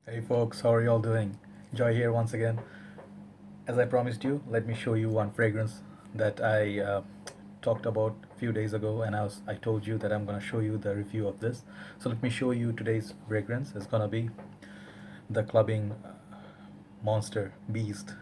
Hey folks, how are you all doing? Joy here once again. As I promised you, let me show you one fragrance that I talked about a few days ago, and I told you that I'm gonna show you the review of this. So let me show you today's fragrance. It's gonna be the clubbing monster beast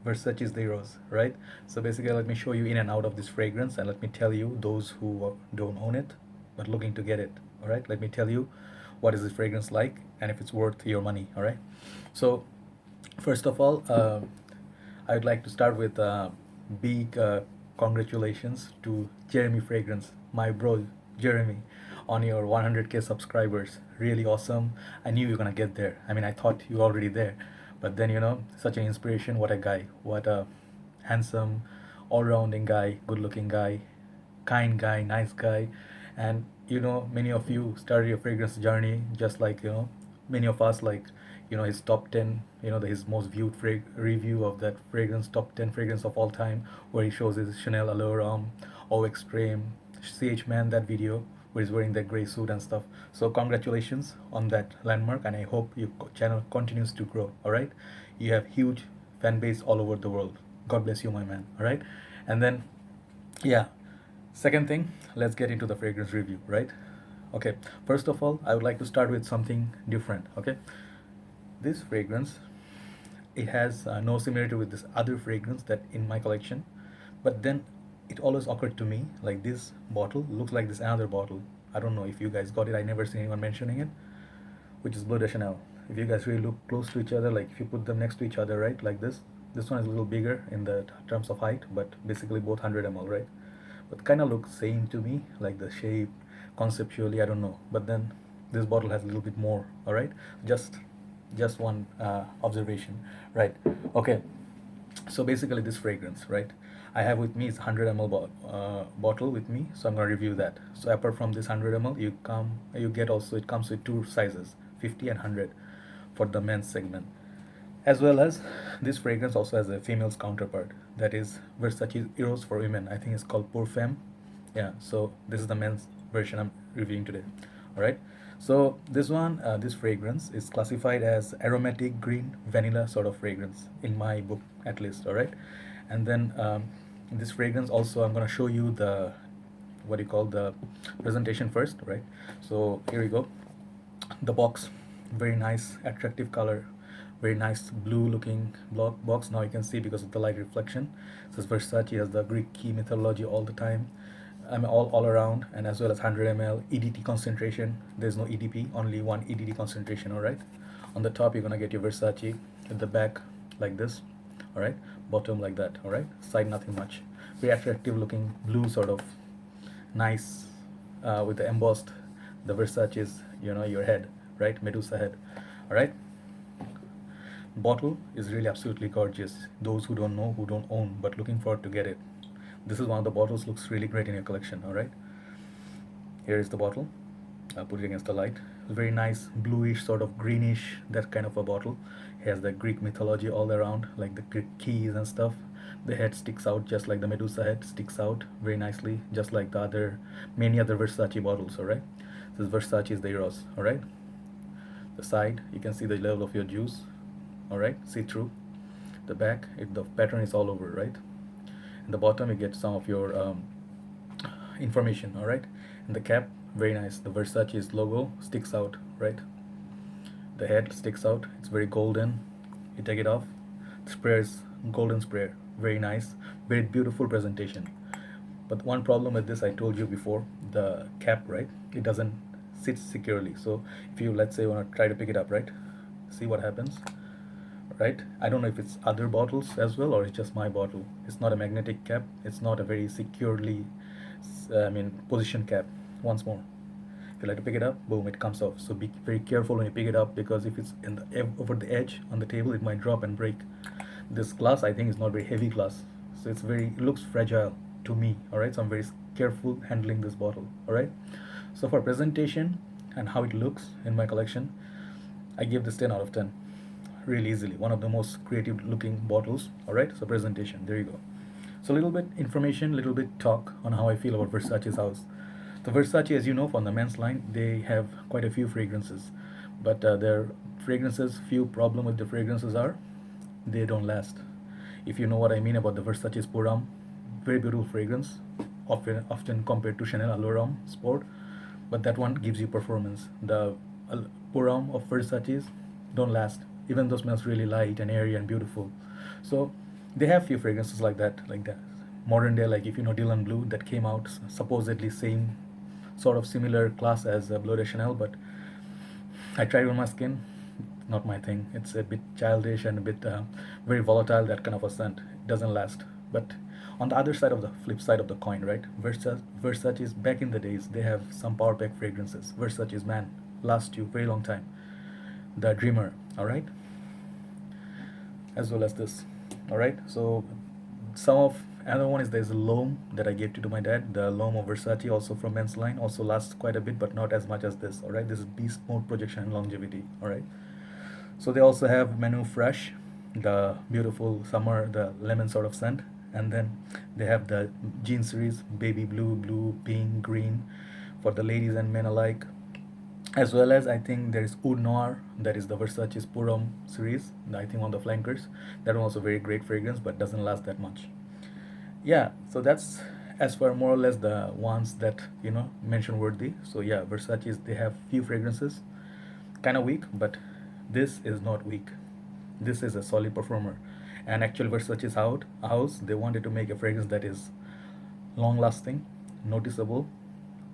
Versace Eros, right? So basically, let me show you in and out of this fragrance, and let me tell you those who don't own it but looking to get it. All right, let me tell you what is this fragrance like and if it's worth your money. All right. So first of all, I would like to start with big congratulations to Jeremy Fragrance, my bro Jeremy, on your 100K subscribers. Really awesome. I knew you were gonna get there. I mean, I thought you were already there, but then such an inspiration. What a guy! What a handsome, all-rounding guy, good-looking guy, kind guy, nice guy, and many of you started your fragrance journey just like many of us, like his top 10, his most viewed review of that fragrance, top 10 fragrance of all time, where he shows his Chanel Allure Eau Extreme CH Man, that video where he's wearing that gray suit and stuff. So congratulations on that landmark, and I hope your channel continues to grow. All right, you have huge fan base all over the world. God bless you, my man. All right, and then yeah, second thing, let's get into the fragrance review, right? Okay, first of all, I would like to start with something different. Okay, this fragrance, it has no similarity with this other fragrance that in my collection, but then it always occurred to me like this bottle looks like this another bottle. I don't know if you guys got it. I never seen anyone mentioning it, which is Bleu de Chanel. If you guys really look close to each other, like if you put them next to each other, right, like this one is a little bigger in the terms of height, but basically both 100 ml, right? But kind of looks same to me, like the shape, conceptually, I don't know. But then this bottle has a little bit more. All right, just one observation, right? Okay, so basically this fragrance, right, I have with me is 100 ml bottle with me, so I'm going to review that. So apart from this 100 ml, you get also, it comes with two sizes, 50 and 100, for the men's segment, as well as this fragrance also has a female's counterpart, that is Versace Eros for women. I think it's called Pour Femme. Yeah, so this is the men's version I'm reviewing today. All right, so this one, this fragrance is classified as aromatic green vanilla sort of fragrance in my book, at least. All right, and then this fragrance also, I'm going to show you the, what do you call, the presentation first, right? So here we go. The box, very nice, attractive color, very nice blue looking box. Now you can see because of the light reflection. It says Versace, has the Greek key mythology all the time. I mean, all around, and as well as 100 ml EDT concentration. There's no EDP, only one EDT concentration. All right, on the top you're gonna get your Versace, at the back like this. All right, bottom like that. All right, side nothing much. Very attractive looking blue, sort of nice, with the embossed, the Versace's, your head, right, Medusa head. All right, bottle is really absolutely gorgeous. Those who don't know, who don't own, but looking forward to get it, this is one of the bottles, looks really great in your collection. All right, here is the bottle. I'll put it against the light. Very nice bluish, sort of greenish, that kind of a bottle. It has the Greek mythology all around, like the Greek keys and stuff. The head sticks out just like the Medusa head sticks out very nicely, just like the other, many other Versace bottles. All right, this Versace is the Eros. All right, the side, you can see the level of your juice. All right, see through. The back, the pattern is all over, right? And the bottom, you get some of your information. All right, and the cap, very nice. The Versace's logo sticks out, right? The head sticks out. It's very golden. You take it off, the sprayer is golden sprayer, very nice, very beautiful presentation. But one problem with this, I told you before, the cap, right, it doesn't sit securely. So if you, let's say, want to try to pick it up, right, see what happens, right? I don't know if it's other bottles as well, or it's just my bottle. It's not a magnetic cap. It's not a very securely, position cap. Once more, if you like to pick it up, boom, it comes off. So be very careful when you pick it up, because if it's in the over the edge on the table, it might drop and break. This glass, I think, is not very heavy glass, so it looks fragile to me. All right, so I'm very careful handling this bottle. All right, so for presentation and how it looks in my collection, I give this 10 out of 10 really easily. One of the most creative looking bottles. All right, so presentation, there you go. So a little bit information, little bit talk on how I feel about Versace's house. The Versace, as you know, from the men's line, they have quite a few fragrances, but their fragrances, few problem with the fragrances are they don't last. If you know what I mean about the Versace Puram, very beautiful fragrance, often compared to Chanel Aloram Sport, but that one gives you performance. The Puram of Versace's don't last, even though smells really light and airy and beautiful. So they have few fragrances like that, modern day, like if you know Dylan Blue, that came out supposedly same sort of similar class as Bleu de Chanel, but I tried on my skin, not my thing. It's a bit childish and a bit very volatile, that kind of a scent. It doesn't last. But on the other side of the flip side of the coin, right? Versace's back in the days, they have some power pack fragrances. Versace's, man, last you very long time. The Dreamer, all right, as well as this, all right. So some of another one is there's a loam that I gave to my dad. The loam of Versace, also from men's line, also lasts quite a bit, but not as much as this. All right, this is beast mode projection and longevity. All right. So they also have Menu Fresh, the beautiful summer, the lemon sort of scent, and then they have the jean series, baby blue, blue, pink, green, for the ladies and men alike. As well as I think there is Oud Noir, that is the Versace's Purom series. I think on the flankers, that one also very great fragrance, but doesn't last that much. Yeah, so that's as for more or less the ones that mention worthy. So yeah, Versace's, they have few fragrances, kind of weak, but this is not weak. This is a solid performer. And actually, Versace's house, they wanted to make a fragrance that is long lasting, noticeable,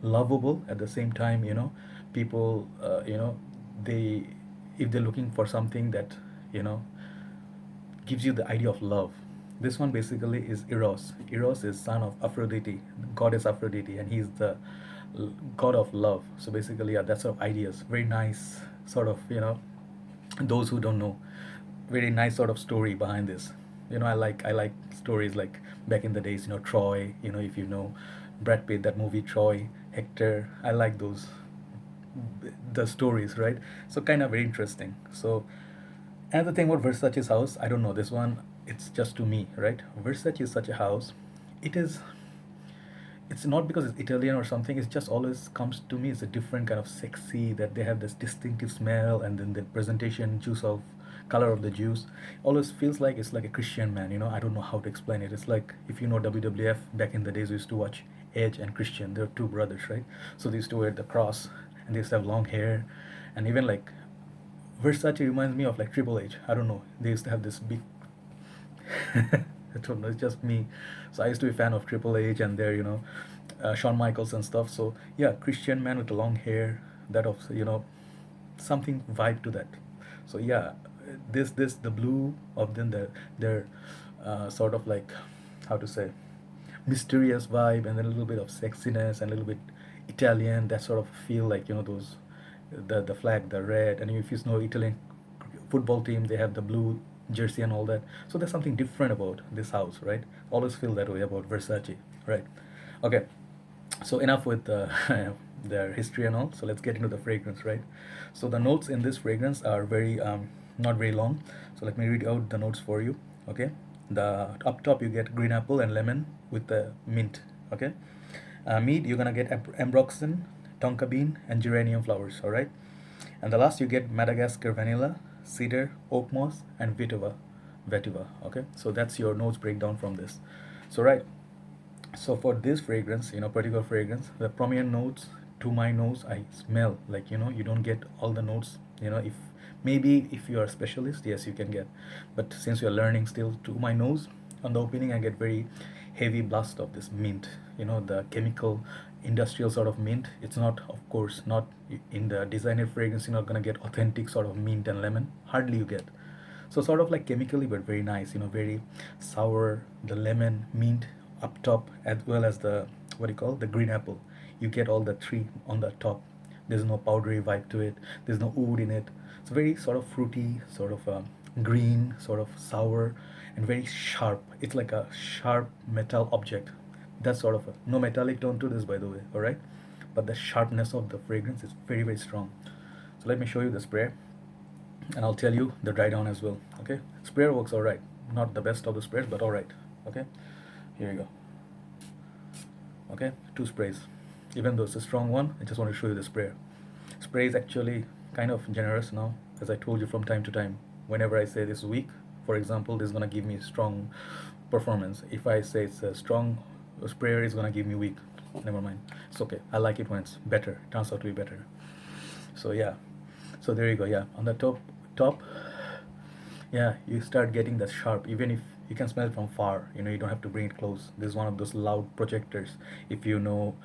lovable at the same time. People, they, if they're looking for something that you know gives you the idea of love. This one basically is Eros. Eros is son of Aphrodite, goddess Aphrodite, and he's the god of love. So basically, yeah, that sort of ideas. Very nice, sort of, those who don't know, very nice sort of story behind this. I like stories like back in the days, Troy. If you know Brad Pitt, that movie Troy, Hector. I like those the stories, right? So kind of very interesting. So another thing about Versace's house, I don't know this one. It's just to me, right? Versace is such a house. It is. It's not because it's Italian or something. It just always comes to me. It's a different kind of sexy, that they have this distinctive smell, and then the presentation, juice of color of the juice, always feels like it's like a Christian man. I don't know how to explain it. It's like if you know WWF back in the days, we used to watch Edge and Christian. They're two brothers, right? So they used to wear the cross, and they used to have long hair, and even like Versace reminds me of like Triple H. I don't know. They used to have this big. I don't know. It's just me. So I used to be a fan of Triple H and their, Shawn Michaels and stuff. So yeah, Christian man with the long hair. That of something vibe to that. So yeah, this the blue of them, their sort of like, how to say, mysterious vibe, and then a little bit of sexiness and a little bit Italian. That sort of feel like those, the flag, the red, and if you know Italian football team, they have the blue jersey and all that. So there's something different about this house, right? Always feel that way about Versace, right? Okay, so enough with their history and all. So let's get into the fragrance, right? So the notes in this fragrance are very not very long. So let me read out the notes for you. Okay, the up top you get green apple and lemon with the mint. Okay, mead you're gonna get ambroxan, tonka bean, and geranium flowers. All right, and the last you get Madagascar vanilla, cedar, oak moss, and vetiver. Okay, so that's your notes breakdown from this. So right, so for this fragrance, particular fragrance, the prominent notes to my nose, I smell like, you don't get all the notes. If maybe if you are a specialist, yes, you can get, but since you're learning still, to my nose, on the opening, I get very heavy blast of this mint. The chemical, industrial sort of mint. It's not, of course, not in the designer fragrance. You're not gonna get authentic sort of mint and lemon. Hardly you get. So sort of like chemically, but very nice. Very sour. The lemon, mint up top, as well as the, what do you call, the green apple. You get all the three on the top. There's no powdery vibe to it. There's no oud in it. It's very sort of fruity, sort of green, sort of sour, and very sharp. It's like a sharp metal object. That's sort of no metallic tone to this, by the way. All right, but the sharpness of the fragrance is very very strong. So let me show you the spray, and I'll tell you the dry down as well. Okay, sprayer works all right. Not the best of the sprayers, but all right. Okay, here you go. Okay, two sprays. Even though it's a strong one, I just want to show you the sprayer. Spray is actually kind of generous now. as I told you from time to time. Whenever I say this is weak, for example, this is gonna give me strong performance. If I say it's a strong sprayer, it's gonna give me weak. Never mind. It's okay. I like it when it's better. It turns out to be better. So yeah. So there you go. Yeah. On the top, yeah, you start getting that sharp. Even if you can smell it from far, you don't have to bring it close. This is one of those loud projectors. If you know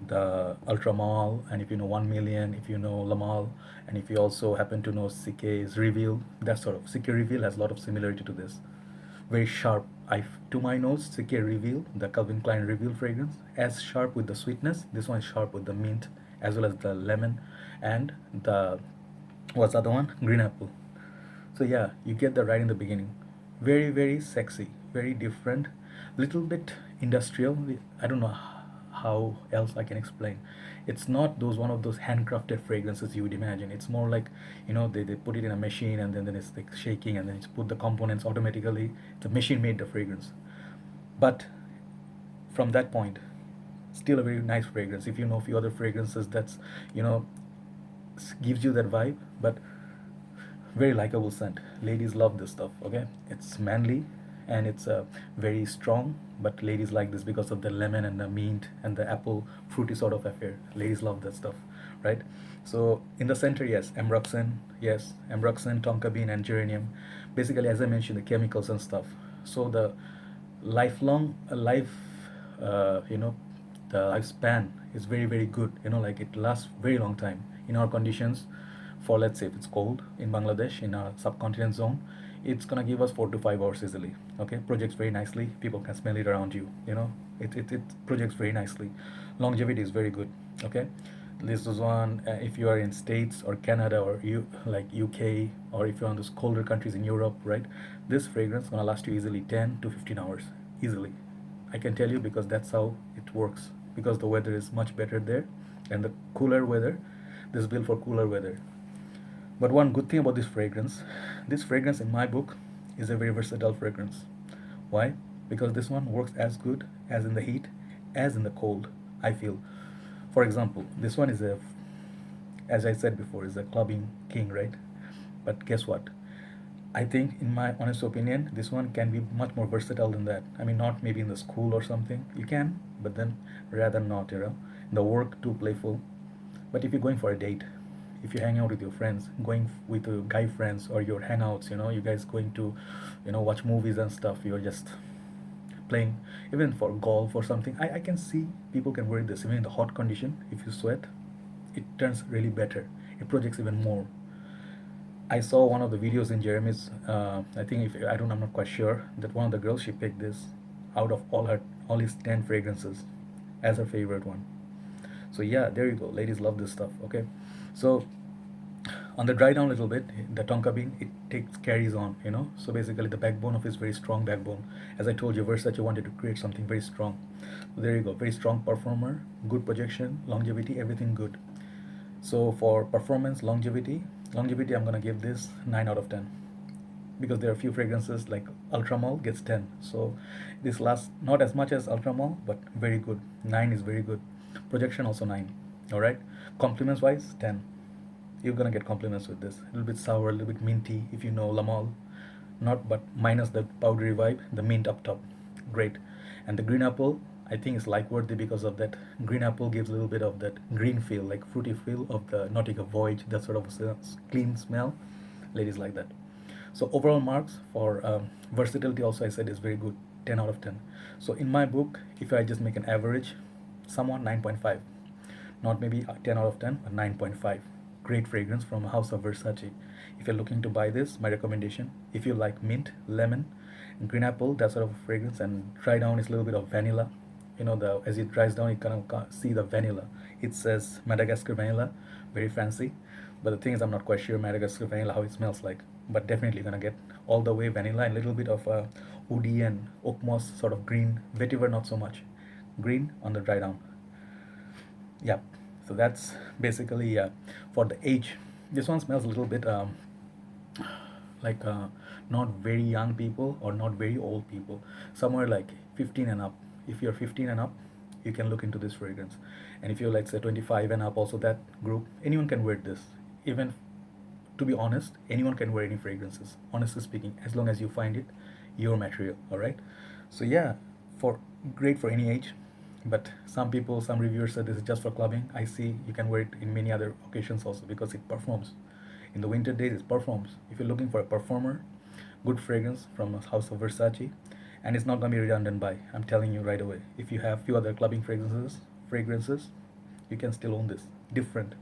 the Ultramall, and if you know 1 million, if you know Lamal, and if you also happen to know CK's Reveal, that sort of CK Reveal has a lot of similarity to this. Very sharp. To my nose, CK Reveal, the Calvin Klein Reveal fragrance, as sharp with the sweetness. This one is sharp with the mint as well as the lemon and the what's the other one? Green apple. So yeah, you get that right in the beginning. Very, very sexy, very different, little bit industrial. I don't know how else I can explain. It's not those one of those handcrafted fragrances you would imagine. It's more like, they put it in a machine and then it's like shaking and then it's put the components automatically. The machine made the fragrance. But from that point, still a very nice fragrance. If you know a few other fragrances that's, you know, gives you that vibe, but very likable scent. Ladies love this stuff. Okay, it's manly and it's very strong, but ladies like this because of the lemon and the mint and the apple fruity sort of affair. Ladies love that stuff, right? So in the center, yes, ambroxan, tonka bean, and geranium. Basically, as I mentioned, the chemicals and stuff. So the lifelong life, you know, the lifespan is very very good. Like it lasts very long time in our conditions. For, let's say, if it's cold in Bangladesh in our subcontinent zone, it's gonna give us 4 to 5 hours easily. Okay, projects very nicely. People can smell it around you. It projects very nicely. Longevity is very good. Okay, this is one. If you are in States or Canada or like UK, or if you're on those colder countries in Europe, right? This fragrance gonna last you easily 10 to 15 hours easily. I can tell you because that's how it works. Because the weather is much better there, and the cooler weather. This is built for cooler weather. But one good thing about this fragrance in my book is a very versatile fragrance. Why? Because this one works as good as in the heat, as in the cold, I feel. For example, this one as I said before, is a clubbing king, right? But guess what? I think, in my honest opinion, this one can be much more versatile than that. I mean, not maybe in the school or something. You can, but then rather not. In the work, too playful. But if you're going for a date, if you hang out with your friends, going with your guy friends or your hangouts, you guys going to, watch movies and stuff, you're just playing, even for golf or something. I can see people can wear this even in the hot condition. If you sweat, it turns really better. It projects even more. I saw one of the videos in Jeremy's. I think if I don't, I'm not quite sure that one of the girls, she picked this out of all his 10 fragrances as her favorite one. So yeah, there you go. Ladies love this stuff. Okay, so on the dry down a little bit, the tonka bean, it takes carries on. So basically, the backbone of it is very strong backbone. As I told you, Versace wanted to create something very strong. So there you go. Very strong performer, good projection, longevity, everything good. So for performance, longevity, I'm gonna give this 9 out of 10 because there are a few fragrances like Ultramall gets 10. So this lasts not as much as Ultramall, but very good. 9 is very good. Projection also 9. All right. Compliments wise, 10. You're gonna get compliments with this. A little bit sour, a little bit minty. If you know Lamal, not but minus the powdery vibe, the mint up top, great. And the green apple, I think is like worthy because of that. Green apple gives a little bit of that green feel, like fruity feel of the Nautica Voyage, that sort of clean smell. Ladies like that. So overall marks for versatility also, I said, is very good, 10 out of 10. So in my book, if I just make an average, someone 9.5, not maybe 10 out of 10, but 9.5. Great fragrance from House of Versace. If you're looking to buy this, my recommendation, if you like mint, lemon, and green apple, that sort of fragrance, and dry down is a little bit of vanilla. The as it dries down, you kind of see the vanilla. It says Madagascar vanilla, very fancy. But the thing is, I'm not quite sure Madagascar vanilla how it smells like. But definitely gonna get all the way vanilla and a little bit of woody and oak moss sort of green. Vetiver not so much. Green on the dry down. Yeah, so that's basically for the age. This one smells a little bit like not very young people or not very old people, somewhere like 15 and up. If you're 15 and up, you can look into this fragrance. And if you're, like, say, 25 and up, also that group, anyone can wear this. Even to be honest, anyone can wear any fragrances, honestly speaking, as long as you find it your material. All right. So yeah, for great for any age, but some people, some reviewers said this is just for clubbing. I see you can wear it in many other occasions also because it performs. In the winter days, it performs. If you're looking for a performer, good fragrance from House of Versace, and it's not gonna be redundant by. I'm telling you right away. If you have few other clubbing fragrances, you can still own this. Different.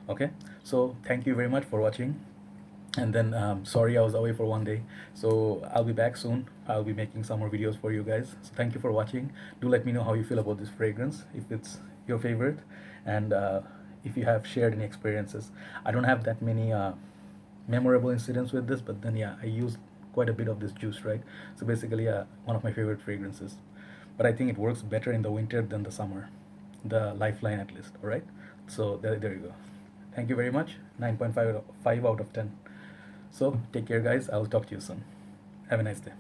Okay. So thank you very much for watching. And then sorry I was away for one day, so I'll be back soon. I'll be making some more videos for you guys. So thank you for watching. Do let me know how you feel about this fragrance, if it's your favorite, and if you have shared any experiences. I don't have that many memorable incidents with this, but then yeah, I used quite a bit of this juice, right? So basically one of my favorite fragrances, but I think it works better in the winter than the summer, the Lifeline at least. All right. So there you go. Thank you very much. 9.5 out of 10. So take care, guys. I'll talk to you soon. Have a nice day.